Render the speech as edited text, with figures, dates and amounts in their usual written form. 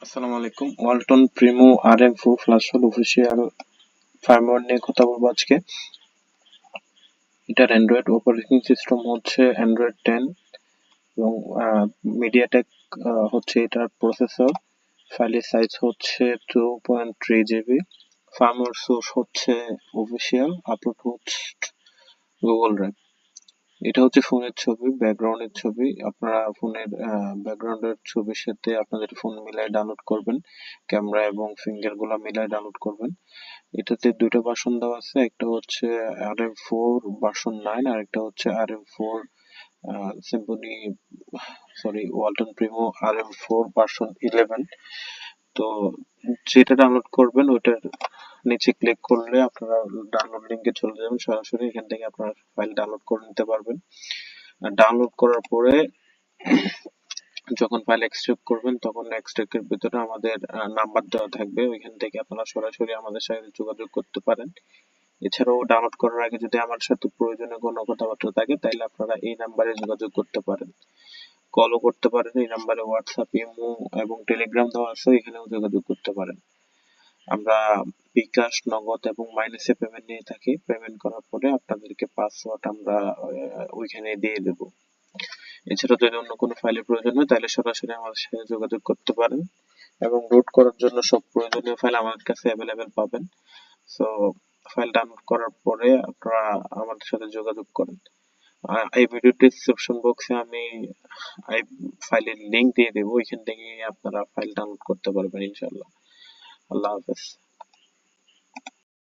আসসালামু আলাইকুম। Walton Primo RM4 flash হল অফিসিয়াল ফার্মওয়্যার নিয়ে কথা বলবো আজকে। এটার অ্যান্ড্রয়েড অপারেটিং সিস্টেম হচ্ছে অ্যান্ড্রয়েড 10 এবং মিডিয়াটেক হচ্ছে এটার প্রসেসর। ফাইলের সাইজ হচ্ছে 2.3 GB। ফার্মওয়্যার সোর্স হচ্ছে অফিসিয়াল, আপলোড হচ্ছে গুগল ড্রাইভ। এটা হচ্ছে ফোনের ছবি, ব্যাকগ্রাউন্ডের ছবি। আপনারা ফোনের ব্যাকগ্রাউন্ডের ছবির সাথে আপনাদের ফোন মিলাই ডাউনলোড করবেন, ক্যামেরা এবং ফিঙ্গার গুলা মিলাই ডাউনলোড করবেন। এটাতে দুইটা ভার্সন দেওয়া আছে, একটা হচ্ছে RM4 ভার্সন 9 আর একটা হচ্ছে RM4 Symphony Walton Primo RM4 version 11। তো যেটা ডাউনলোড করবেন ওটার নিচে ক্লিক করলে আপনারা ডাউনলোড লিংকে চলে যাবেন, সরাসরি এখান থেকে আপনারা ফাইল ডাউনলোড করে নিতে পারবেন। ডাউনলোড করার পরে যখন ফাইল এক্সট্রাক্ট করবেন তখন এক্সট্রাক্টের ভিতরে আমাদের নাম্বার দেওয়া থাকবে, ওইখান থেকে আপনারা সরাসরি আমাদের সাথে যোগাযোগ করতে পারেন। এছাড়াও ডাউনলোড করার আগে যদি আমার সাথে প্রয়োজনীয় কোনো কথাবার্তা থাকে তাহলে আপনারা এই নাম্বারে যোগাযোগ করতে পারেন, কলও করতে পারেন। এই নাম্বারে হোয়াটসঅ্যাপ, ইমো এবং টেলিগ্রাম দেওয়া আছে, এখানেও যোগাযোগ করতে পারেন। আমরা বিকাশ, নগদ এবং মাইনাসে পেমেন্ট নিয়ে থাকি। পেমেন্ট করার পরে আপনাদেরকে পাসওয়ার্ড আমরা ওইখানে দিয়ে দেবো। এছাড়া যদি অন্য কোনো ফাইলের প্রয়োজন হয় তাহলে সরাসরি আমাদের সাথে যোগাযোগ করতে পারেন এবং লোড করার জন্য সব প্রয়োজনীয় ফাইল আমাদের কাছে অ্যাভেলেবেল পাবেন। সো ফাইল ডাউনলোড করার পরে আপনারা আমাদের সাথে যোগাযোগ করেন। এই ভিডিও ডেসক্রিপশন বক্সে আমি এই ফাইলের লিংক দিয়ে দেবো, ওইখান থেকে আপনারা ফাইল ডাউনলোড করতে পারবেন ইনশাআল্লাহ। আল্লাহ হাফেজ।